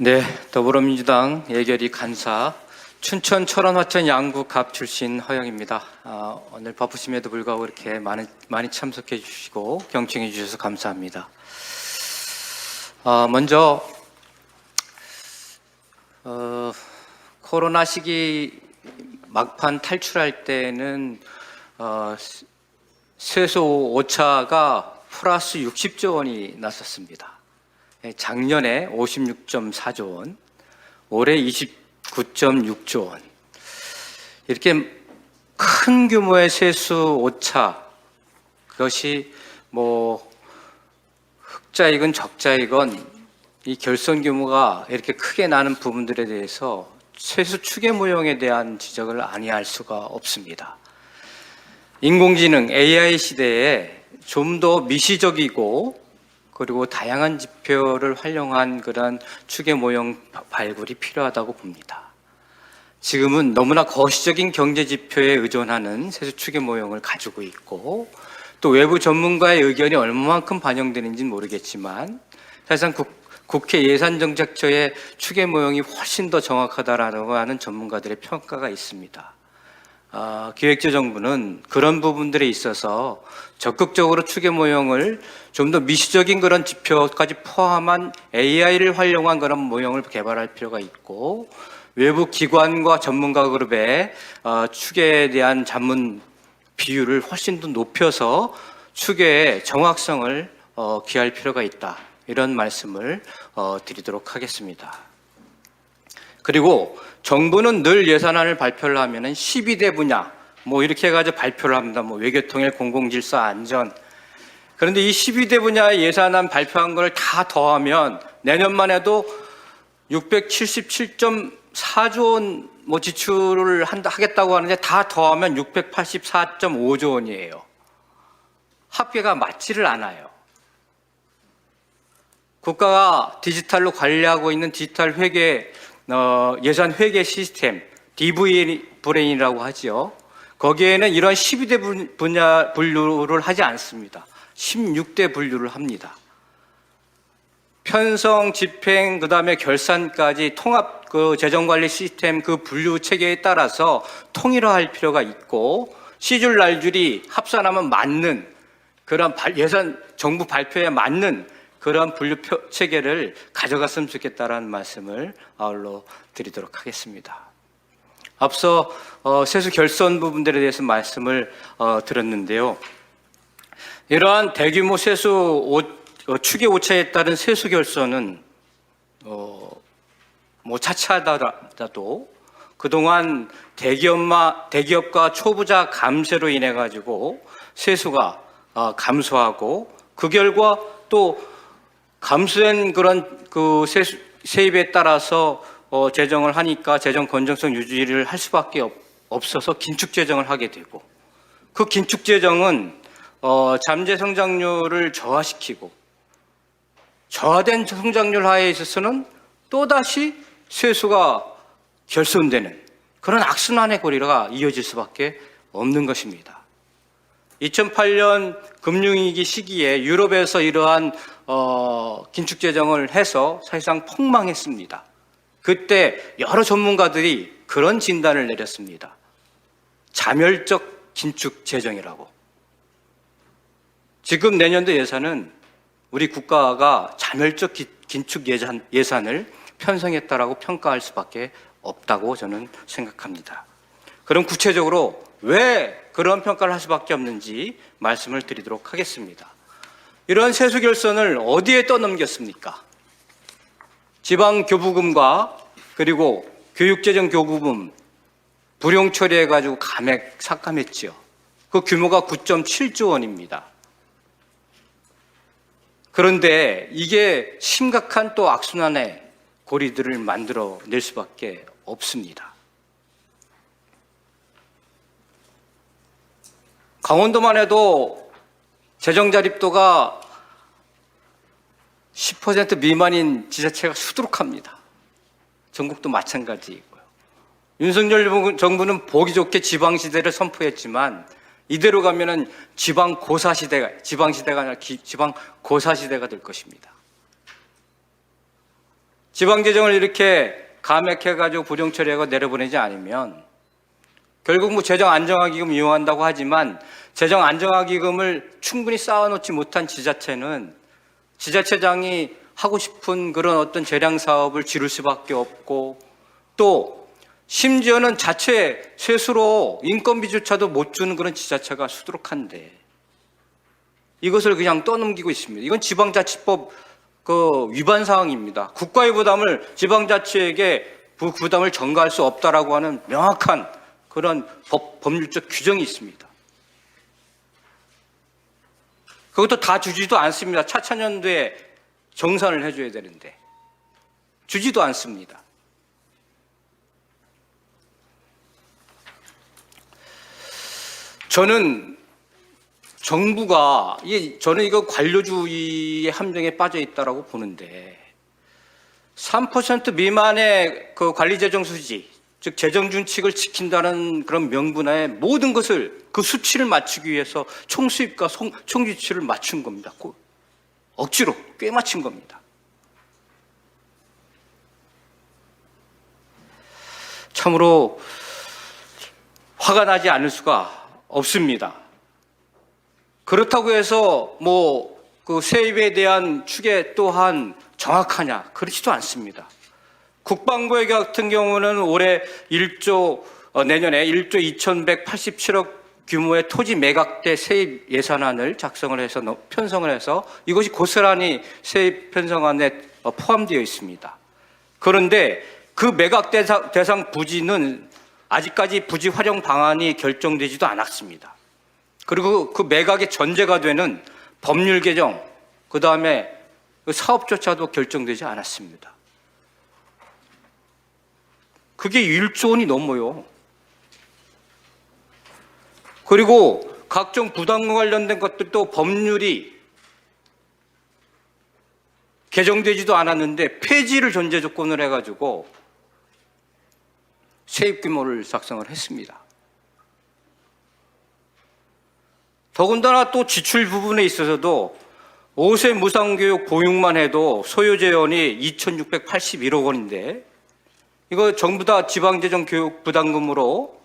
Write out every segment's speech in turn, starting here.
네, 더불어민주당 예결위 간사 춘천 철원 화천 양구 갑 출신 허영입니다. 오늘 바쁘심에도 불구하고 이렇게 많이 참석해 주시고 경청해 주셔서 감사합니다. 먼저 코로나 시기 막판 탈출할 때는 세수 오차가 플러스 60조 원이 났었습니다. 작년에 56.4조 원, 올해 29.6조 원. 이렇게 큰 규모의 세수 오차, 그것이 흑자이건 적자이건 이 결손 규모가 이렇게 크게 나는 부분들에 대해서 세수 추계 모형에 대한 지적을 아니할 수가 없습니다. 인공지능 AI 시대에 좀 더 미시적이고 그리고 다양한 지표를 활용한 그런 추계 모형 발굴이 필요하다고 봅니다. 지금은 너무나 거시적인 경제 지표에 의존하는 세수 추계 모형을 가지고 있고 또 외부 전문가의 의견이 얼마만큼 반영되는지는 모르겠지만 사실상 국회 예산정책처의 추계 모형이 훨씬 더 정확하다라고 하는 전문가들의 평가가 있습니다. 기획재정부는 그런 부분들에 있어서 적극적으로 추계 모형을 좀 더 미시적인 그런 지표까지 포함한 AI를 활용한 그런 모형을 개발할 필요가 있고 외부 기관과 전문가 그룹의 추계에 대한 자문 비율을 훨씬 더 높여서 추계의 정확성을 기할 필요가 있다. 이런 말씀을 드리도록 하겠습니다. 그리고 정부는 늘 예산안을 발표를 하면은 12대 분야 이렇게 해가지고 발표를 합니다. 외교통일, 공공질서, 안전. 그런데 이 12대 분야 예산안 발표한 걸 다 더하면 내년만 해도 677.4조 원 지출을 하겠다고 하는데 다 더하면 684.5조 원이에요. 합계가 맞지를 않아요. 국가가 디지털로 관리하고 있는 디지털 회계 예산 회계 시스템 DV 브레인이라고 하죠. 거기에는 이런 12대 분야 분류를 하지 않습니다. 16대 분류를 합니다. 편성, 집행, 그다음에 결산까지 통합 재정관리 시스템 분류 체계에 따라서 통일화할 필요가 있고 시줄 날줄이 합산하면 맞는 그런 예산 정부 발표에 맞는 그런 분류 체계를 가져갔으면 좋겠다라는 말씀을 아울러 드리도록 하겠습니다. 앞서 세수 결손 부분들에 대해서 말씀을 드렸는데요. 이러한 대규모 세수 추계 오차에 따른 세수 결손은 차치하더라도 그동안 대기업과 초부자 감세로 인해 가지고 세수가 감소하고 그 결과 또 감소된 그런 세입에 따라서 재정을 하니까 재정 건전성 유지를 할 수밖에 없어서 긴축 재정을 하게 되고 그 긴축 재정은 잠재 성장률을 저하시키고 저하된 성장률 하에 있어서는 또다시 세수가 결손되는 그런 악순환의 고리가 이어질 수밖에 없는 것입니다. 2008년 금융위기 시기에 유럽에서 이러한 긴축 재정을 해서 사실상 폭망했습니다. 그때 여러 전문가들이 그런 진단을 내렸습니다. 자멸적 긴축 재정이라고. 지금 내년도 예산은 우리 국가가 자멸적 긴축 예산을 편성했다라고 평가할 수밖에 없다고 저는 생각합니다. 그럼 구체적으로 왜 그런 평가를 할 수밖에 없는지 말씀을 드리도록 하겠습니다. 이런 세수 결손을 어디에 떠넘겼습니까? 지방교부금과 그리고 교육재정 교부금 불용 처리해가지고 감액 삭감했지요. 그 규모가 9.7조 원입니다. 그런데 이게 심각한 또 악순환의 고리들을 만들어낼 수밖에 없습니다. 강원도만 해도 재정자립도가 10% 미만인 지자체가 수두룩합니다. 전국도 마찬가지이고요. 윤석열 정부는 보기 좋게 지방시대를 선포했지만 이대로 가면은 지방시대가 아니라 지방고사시대가 될 것입니다. 지방재정을 이렇게 감액해가지고 부정처리하고 내려보내지 않으면 결국 뭐 재정안정화기금 이용한다고 하지만 재정안정화기금을 충분히 쌓아놓지 못한 지자체는 지자체장이 하고 싶은 그런 어떤 재량 사업을 지를 수밖에 없고, 또 심지어는 자체 세수로 인건비조차도 못 주는 그런 지자체가 수두룩한데 이것을 그냥 떠넘기고 있습니다. 이건 지방자치법 위반 사항입니다. 국가의 부담을 지방자치에게 부담을 전가할 수 없다라고 하는 명확한 그런 법률적 규정이 있습니다. 그것도 다 주지도 않습니다. 차천연도에 정산을 해줘야 되는데 주지도 않습니다. 저는 정부가 저는 이거 관료주의의 함정에 빠져 있다라고 보는데 3% 미만의 그 관리재정 수지, 즉 재정 준칙을 지킨다는 그런 명분하에 모든 것을 그 수치를 맞추기 위해서 총수입과 총지출을 맞춘 겁니다. 억지로 꽤 맞춘 겁니다. 참으로 화가 나지 않을 수가 없습니다. 그렇다고 해서 그 세입에 대한 추계 또한 정확하냐? 그렇지도 않습니다. 국방부의 같은 경우는 올해 내년에 1조 2,187억 규모의 토지 매각대 세입 예산안을 작성을 해서 편성을 해서 이것이 고스란히 세입 편성안에 포함되어 있습니다. 그런데 그 매각 대상 부지는 아직까지 부지 활용 방안이 결정되지도 않았습니다. 그리고 그 매각의 전제가 되는 법률 개정, 그 다음에 사업조차도 결정되지 않았습니다. 그게 1조 원이 넘어요. 그리고 각종 부담과 관련된 것들도 법률이 개정되지도 않았는데 폐지를 전제 조건으로 해가지고 세입 규모를 작성을 했습니다. 더군다나 또 지출 부분에 있어서도 5세 무상교육 보육만 해도 소요 재원이 2,681억 원인데 이거 전부 다 지방재정 교육 부담금으로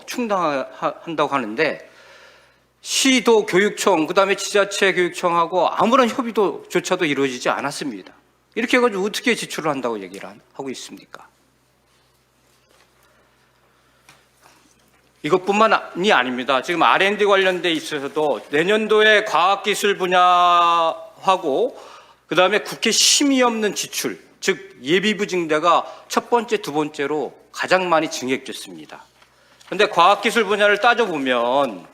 충당한다고 하는데 시도 교육청, 그다음에 지자체 교육청하고 아무런 협의조차도 이루어지지 않았습니다. 이렇게 해가지고 어떻게 지출을 한다고 얘기를 하고 있습니까? 이것뿐만이 아닙니다. 지금 R&D 관련돼 있어서도 내년도에 과학기술 분야하고 그다음에 국회 심의 없는 지출, 즉 예비부 증대가 첫 번째, 두 번째로 가장 많이 증액됐습니다. 그런데 과학기술 분야를 따져보면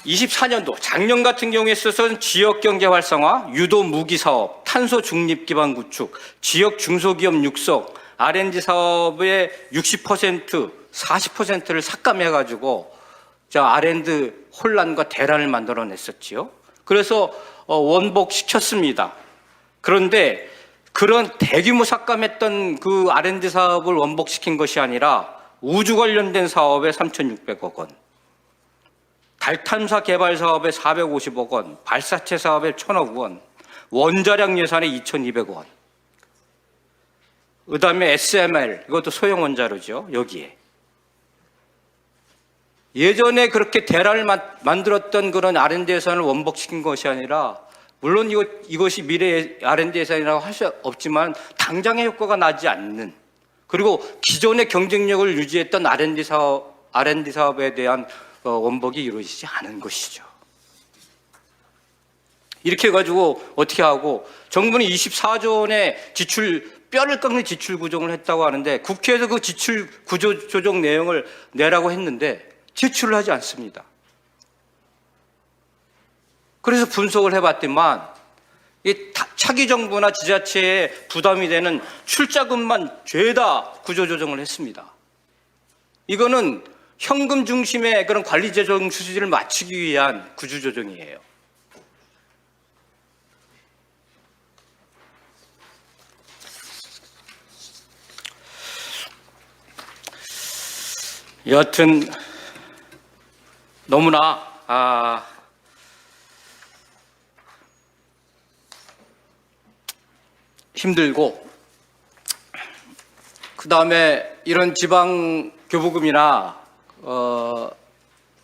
24년도 작년 같은 경우에 있어서는 지역경제 활성화, 유도 무기 사업, 탄소 중립 기반 구축, 지역 중소기업 육성, R&D 사업의 60%, 40%를 삭감해가지고 R&D 혼란과 대란을 만들어냈었지요. 그래서 원복시켰습니다. 그런데 그런 대규모 삭감했던 그 R&D 사업을 원복시킨 것이 아니라 우주 관련된 사업에 3,600억 원, 달 탐사 개발 사업에 450억 원, 발사체 사업에 1,000억 원, 원자력 예산에 2,200억 원, 그 다음에 SMR, 이것도 소형 원자로죠, 여기에. 예전에 그렇게 대란을 만들었던 그런 R&D 예산을 원복시킨 것이 아니라, 물론 이것이 미래의 R&D 예산이라고 할 수 없지만 당장의 효과가 나지 않는, 그리고 기존의 경쟁력을 유지했던 R&D 사업에 대한 원복이 이루어지지 않은 것이죠. 이렇게 해가지고 어떻게 하고 정부는 24조 원의 뼈를 깎는 지출 구조를 했다고 하는데 국회에서 그 지출 구조 조정 내용을 내라고 했는데 제출을 하지 않습니다. 그래서 분석을 해봤더만 이 차기 정부나 지자체에 부담이 되는 출자금만 죄다 구조 조정을 했습니다. 이거는 현금 중심의 그런 관리 재정 수지를 맞추기 위한 구조 조정이에요. 여하튼 너무나 힘들고, 그 다음에 이런 지방 교부금이나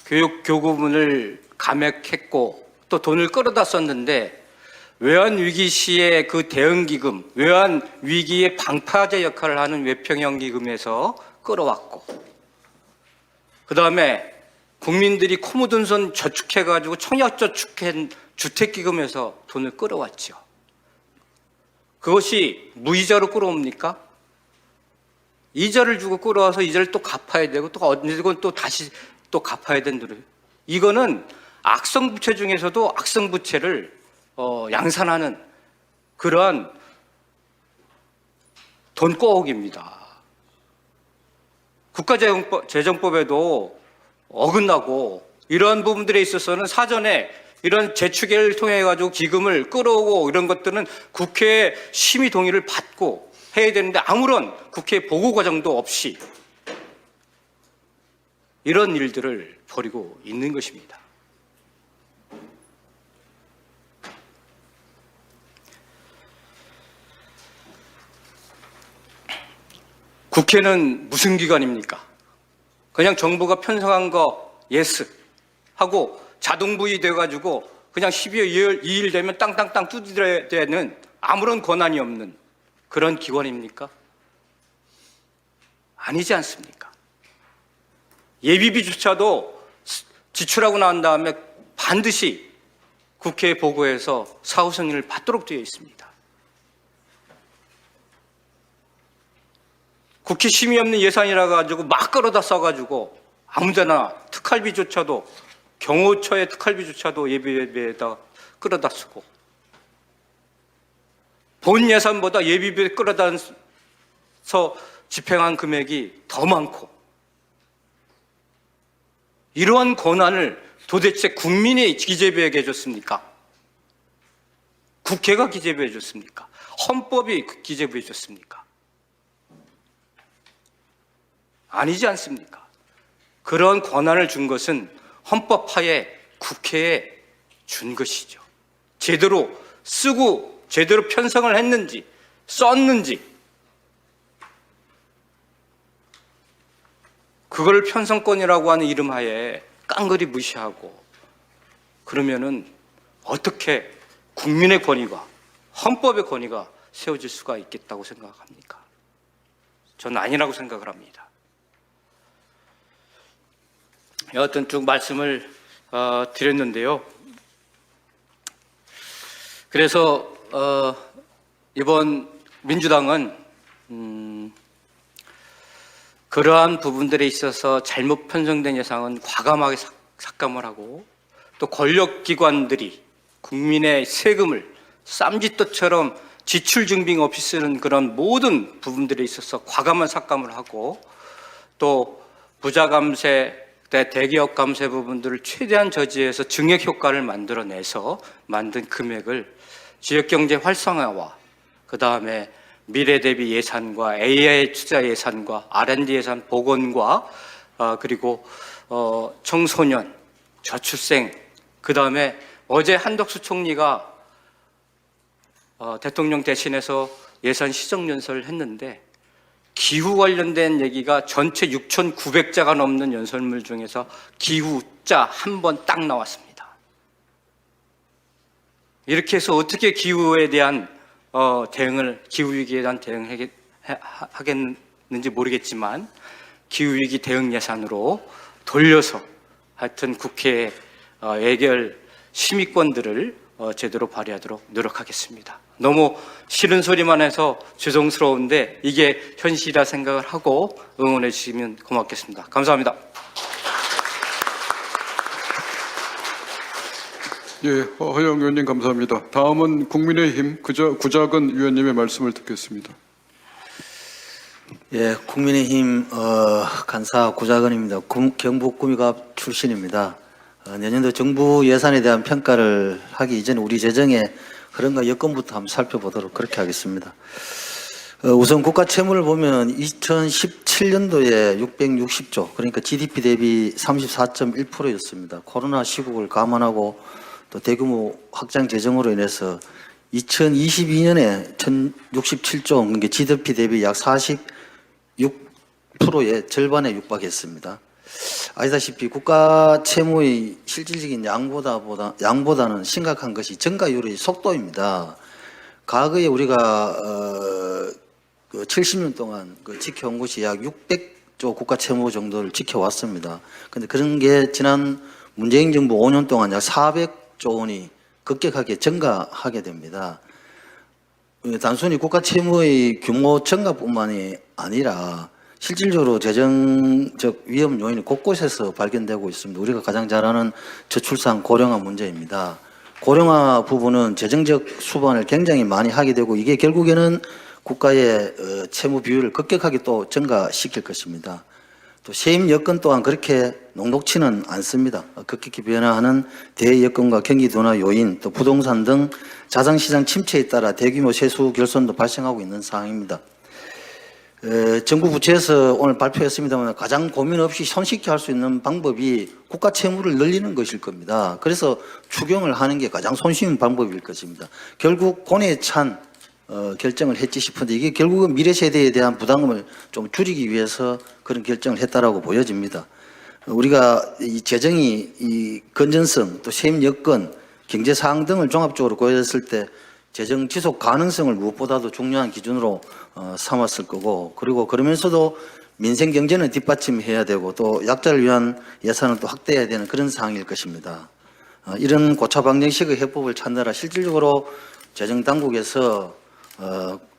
교육 교부금을 감액했고 또 돈을 끌어다 썼는데, 외환 위기 시에 그 대응 기금, 외환 위기의 방파제 역할을 하는 외평형 기금에서 끌어왔고, 그 다음에 국민들이 코 묻은 손 저축해가지고 청약저축한 주택기금에서 돈을 끌어왔죠. 그것이 무이자로 끌어옵니까? 이자를 주고 끌어와서 이자를 또 갚아야 되고, 또 언제건 또 다시 또 갚아야 되는 노래. 이거는 악성 부채 중에서도 악성 부채를 양산하는 그러한 돈 꼬옥입니다. 국가재정법에도 어긋나고, 이런 부분들에 있어서는 사전에 이런 재추계를 통해 가지고 기금을 끌어오고 이런 것들은 국회의 심의 동의를 받고 해야 되는데, 아무런 국회 보고 과정도 없이 이런 일들을 벌이고 있는 것입니다. 국회는 무슨 기관입니까? 그냥 정부가 편성한 거 예스 하고 자동 부의돼 가지고 그냥 12월 2일 되면 땅땅땅 두드려야 되는 아무런 권한이 없는 그런 기관입니까? 아니지 않습니까? 예비비조차도 지출하고 난 다음에 반드시 국회에 보고해서 사후 승인을 받도록 되어 있습니다. 국회 심의 없는 예산이라 가지고 막 끌어다 써가지고 아무데나 특활비조차도, 경호처의 특활비조차도 예비비에다 끌어다 쓰고, 본 예산보다 예비비에 끌어다 서 집행한 금액이 더 많고, 이러한 권한을 도대체 국민이 기재부에게 줬습니까? 국회가 기재부에 줬습니까? 헌법이 기재부에 줬습니까? 아니지 않습니까? 그런 권한을 준 것은 헌법하에 국회에 준 것이죠. 제대로 쓰고 제대로 편성을 했는지 썼는지, 그걸 편성권이라고 하는 이름하에 깡그리 무시하고 그러면은 어떻게 국민의 권위가, 헌법의 권위가 세워질 수가 있겠다고 생각합니까? 저는 아니라고 생각을 합니다. 여하튼 쭉 말씀을 드렸는데요. 그래서 이번 민주당은 그러한 부분들에 있어서 잘못 편성된 예산은 과감하게 삭감을 하고, 또 권력기관들이 국민의 세금을 쌈짓돈처럼 지출 증빙 없이 쓰는 그런 모든 부분들에 있어서 과감한 삭감을 하고, 또 부자 감세, 대기업 감세 부분들을 최대한 저지해서 증액 효과를 만들어내서 만든 금액을 지역경제 활성화와 그 다음에 미래 대비 예산과 AI 투자 예산과 R&D 예산, 보건과 그리고 청소년, 저출생, 그 다음에 어제 한덕수 총리가 대통령 대신해서 예산 시정연설을 했는데, 기후 관련된 얘기가 전체 6,900자가 넘는 연설물 중에서 기후자 한 번 딱 나왔습니다. 이렇게 해서 어떻게 기후에 대한 대응을, 기후위기에 대한 대응을 하겠는지 모르겠지만, 기후위기 대응 예산으로 돌려서 하여튼 국회의 예결 심의권들을 제대로 발휘하도록 노력하겠습니다. 너무 싫은 소리만 해서 죄송스러운데 이게 현실이라 생각을 하고 응원해 주시면 고맙겠습니다. 감사합니다. 예, 허영 의원님 감사합니다. 다음은 국민의힘 구자근 의원님의 말씀을 듣겠습니다. 예, 국민의힘 간사 구자근입니다. 경북 구미갑 출신입니다. 내년도 정부 예산에 대한 평가를 하기 이전에 우리 재정의 흐름과 여건부터 한번 살펴보도록 그렇게 하겠습니다. 우선 국가 채무를 보면 2017년도에 660조, 그러니까 GDP 대비 34.1%였습니다. 코로나 시국을 감안하고 또 대규모 확장 재정으로 인해서 2022년에 1,067조, 그러니까 GDP 대비 약 46%의 절반에 육박했습니다. 아시다시피 국가 채무의 실질적인 양보다는 심각한 것이 증가율의 속도입니다. 과거에 우리가 70년 동안 지켜온 것이 약 600조 국가 채무 정도를 지켜왔습니다. 그런데 그런 게 지난 문재인 정부 5년 동안 약 400조 원이 급격하게 증가하게 됩니다. 단순히 국가 채무의 규모 증가뿐만이 아니라 실질적으로 재정적 위험 요인이 곳곳에서 발견되고 있습니다. 우리가 가장 잘 아는 저출산 고령화 문제입니다. 고령화 부분은 재정적 수반을 굉장히 많이 하게 되고 이게 결국에는 국가의 채무 비율을 급격하게 또 증가시킬 것입니다. 또 세임 여건 또한 그렇게 녹록치는 않습니다. 급격히 변화하는 대여건과 경기 둔화 요인, 또 부동산 등 자산시장 침체에 따라 대규모 세수 결손도 발생하고 있는 상황입니다. 정부 부처에서 오늘 발표했습니다만 가장 고민 없이 손쉽게 할 수 있는 방법이 국가 채무를 늘리는 것일 겁니다. 그래서 추경을 하는 게 가장 손쉬운 방법일 것입니다. 결국 고뇌에 찬 결정을 했지 싶은데 이게 결국은 미래 세대에 대한 부담을 좀 줄이기 위해서 그런 결정을 했다라고 보여집니다. 우리가 이 재정이 이 건전성 또 세임 여건 경제 사항 등을 종합적으로 고려했을 때 재정 지속 가능성을 무엇보다도 중요한 기준으로 삼았을 거고 그리고 그러면서도 민생 경제는 뒷받침해야 되고 또 약자를 위한 예산은 또 확대해야 되는 그런 상황일 것입니다. 이런 고차방정식의 해법을 찾느라 실질적으로 재정 당국에서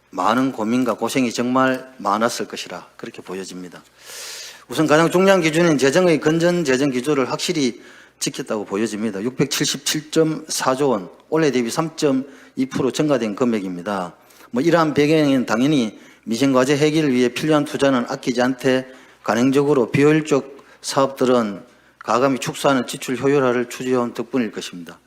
많은 고민과 고생이 정말 많았을 것이라 그렇게 보여집니다. 우선 가장 중요한 기준은 재정의 건전 재정 기조를 확실히 지켰다고 보여집니다. 677.4조 원, 올해 대비 3.2% 증가된 금액입니다. 이러한 배경에는 당연히 미생과제 해결을 위해 필요한 투자는 아끼지 않되 간행적으로 비효율적 사업들은 가감히 축소하는 지출 효율화를 추진해온 덕분일 것입니다.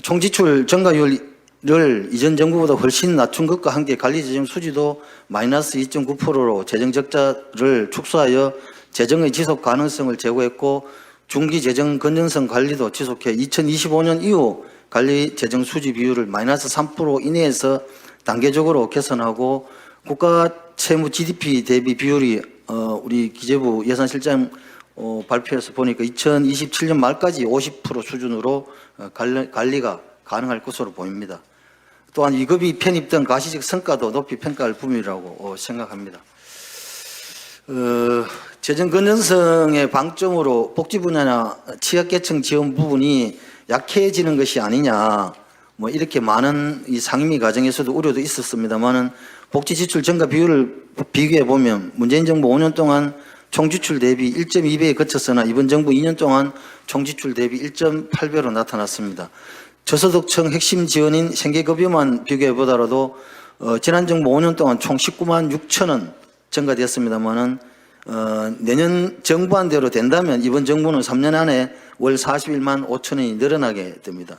총지출 증가율을 이전 정부보다 훨씬 낮춘 것과 함께 관리재정 수지도 마이너스 2.9%로 재정 적자를 축소하여 재정의 지속 가능성을 제고했고 중기 재정 건전성 관리도 지속해 2025년 이후 관리 재정 수지 비율을 마이너스 3% 이내에서 단계적으로 개선하고 국가 채무 GDP 대비 비율이 우리 기재부 예산실장 발표에서 보니까 2027년 말까지 50% 수준으로 관리가 가능할 것으로 보입니다. 또한 위급이 편입된 가시적 성과도 높이 평가할 부분이라고 생각합니다. 재정 건전성의 방점으로 복지 분야나 취약계층 지원 부분이 약해지는 것이 아니냐, 이렇게 많은 이 상임위 과정에서도 우려도 있었습니다만은 복지 지출 증가 비율을 비교해 보면 문재인 정부 5년 동안 총지출 대비 1.2배에 그쳤으나 이번 정부 2년 동안 총지출 대비 1.8배로 나타났습니다. 저소득층 핵심 지원인 생계급여만 비교해 보더라도 지난 정부 5년 동안 총 19만 6천 원 증가되었습니다만은 내년 정부안대로 된다면 이번 정부는 3년 안에 월 41만 5천 원이 늘어나게 됩니다.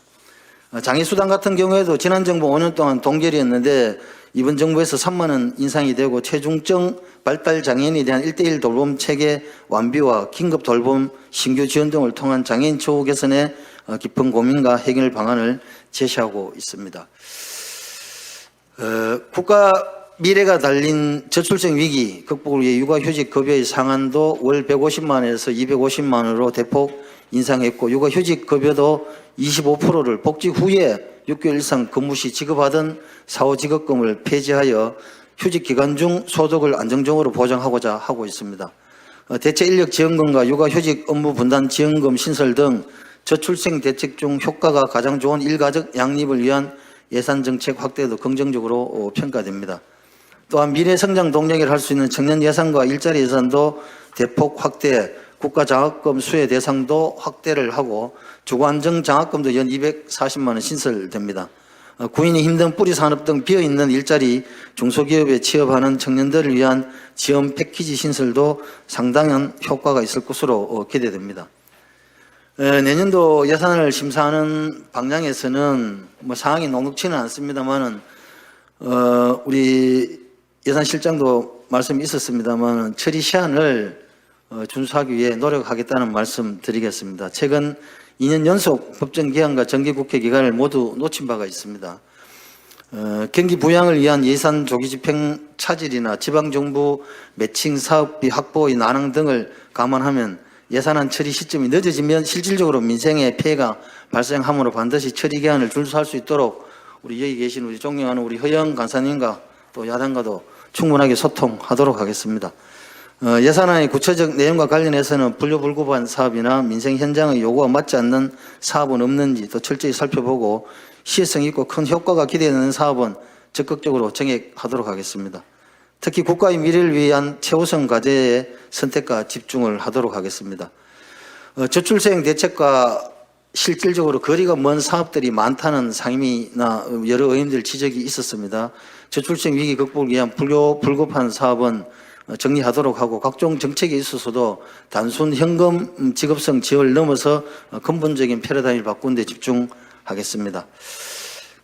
장애수당 같은 경우에도 지난 정부 5년 동안 동결이었는데 이번 정부에서 3만 원 인상이 되고 체중증 발달 장애인에 대한 1:1 돌봄 체계 완비와 긴급 돌봄 신규 지원 등을 통한 장애인 처우 개선에 깊은 고민과 해결 방안을 제시하고 있습니다. 국가 미래가 달린 저출생 위기 극복을 위해 육아휴직 급여의 상한도 월 150만 원에서 250만 원으로 대폭 인상했고 육아휴직 급여도 25%를 복직 후에 6개월 이상 근무 시 지급하던 사후지급금을 폐지하여 휴직 기간 중 소득을 안정적으로 보장하고자 하고 있습니다. 대체 인력 지원금과 육아휴직 업무 분담 지원금 신설 등 저출생 대책 중 효과가 가장 좋은 일가족 양립을 위한 예산 정책 확대도 긍정적으로 평가됩니다. 또한 미래 성장 동력을 할 수 있는 청년 예산과 일자리 예산도 대폭 확대, 국가 장학금 수혜 대상도 확대를 하고 주거안정 장학금도 연 240만 원 신설됩니다. 구인이 힘든 뿌리 산업 등 비어있는 일자리 중소기업에 취업하는 청년들을 위한 지원 패키지 신설도 상당한 효과가 있을 것으로 기대됩니다. 내년도 예산을 심사하는 방향에서는 상황이 녹록치는 않습니다만은 우리 예산실장도 말씀이 있었습니다만 처리 시한을 준수하기 위해 노력하겠다는 말씀 드리겠습니다. 최근 2년 연속 법정 기한과 정기국회 기간을 모두 놓친 바가 있습니다. 경기 부양을 위한 예산 조기 집행 차질이나 지방정부 매칭 사업비 확보의 난항 등을 감안하면 예산안 처리 시점이 늦어지면 실질적으로 민생에 피해가 발생하므로 반드시 처리 기한을 준수할 수 있도록 우리 여기 계신 우리 존경하는 우리 허영 간사님과 또 야당과도 충분하게 소통하도록 하겠습니다. 예산안의 구체적 내용과 관련해서는 불효불급한 사업이나 민생 현장의 요구와 맞지 않는 사업은 없는지 또 철저히 살펴보고 시혜성 있고 큰 효과가 기대되는 사업은 적극적으로 정액하도록 하겠습니다. 특히 국가의 미래를 위한 최우선 과제의 선택과 집중을 하도록 하겠습니다. 저출생 대책과 실질적으로 거리가 먼 사업들이 많다는 상임위나 여러 의원들 지적이 있었습니다. 저출생 위기 극복을 위한 불급한 사업은 정리하도록 하고 각종 정책에 있어서도 단순 현금 지급성 지원을 넘어서 근본적인 패러다임을 바꾸는 데 집중하겠습니다.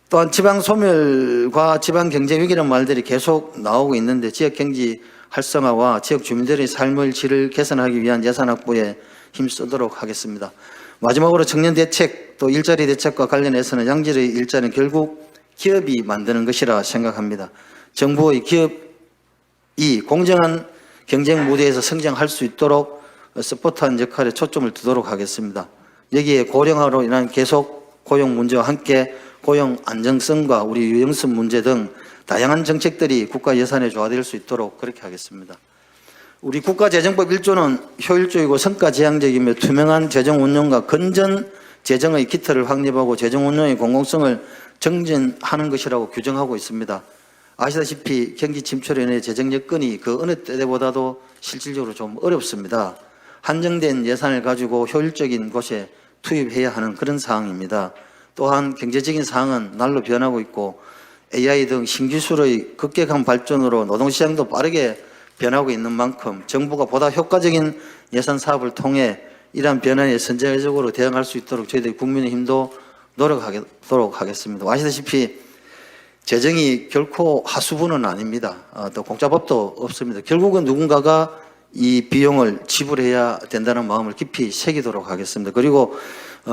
또한 지방 소멸과 지방 경제 위기라는 말들이 계속 나오고 있는데 지역 경제 활성화와 지역 주민들의 삶의 질을 개선하기 위한 예산 확보에 힘쓰도록 하겠습니다. 마지막으로 청년 대책 또 일자리 대책과 관련해서는 양질의 일자리는 결국 기업이 만드는 것이라 생각합니다. 정부의 기업이 공정한 경쟁 무대에서 성장할 수 있도록 서포트하는 역할에 초점을 두도록 하겠습니다. 여기에 고령화로 인한 계속 고용 문제와 함께 고용 안정성과 우리 유연성 문제 등 다양한 정책들이 국가 예산에 조화될 수 있도록 그렇게 하겠습니다. 우리 국가재정법 1조는 효율적이고 성과지향적이며 투명한 재정 운영과 건전 재정의 기틀을 확립하고 재정 운영의 공공성을 정진하는 것이라고 규정하고 있습니다. 아시다시피 경기 침체로 인해 재정 여건이 그 어느 때보다도 실질적으로 좀 어렵습니다. 한정된 예산을 가지고 효율적인 곳에 투입해야 하는 그런 상황입니다. 또한 경제적인 상황은 날로 변하고 있고 AI 등 신기술의 급격한 발전으로 노동시장도 빠르게 변하고 있는 만큼 정부가 보다 효과적인 예산 사업을 통해 이러한 변화에 선제적으로 대응할 수 있도록 저희들 국민의힘도 노력하도록 하겠습니다. 아시다시피 재정이 결코 하수분은 아닙니다. 또 공짜법도 없습니다. 결국은 누군가가 이 비용을 지불해야 된다는 마음을 깊이 새기도록 하겠습니다. 그리고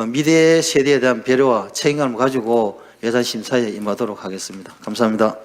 미래 세대에 대한 배려와 책임감을 가지고 예산 심사에 임하도록 하겠습니다. 감사합니다.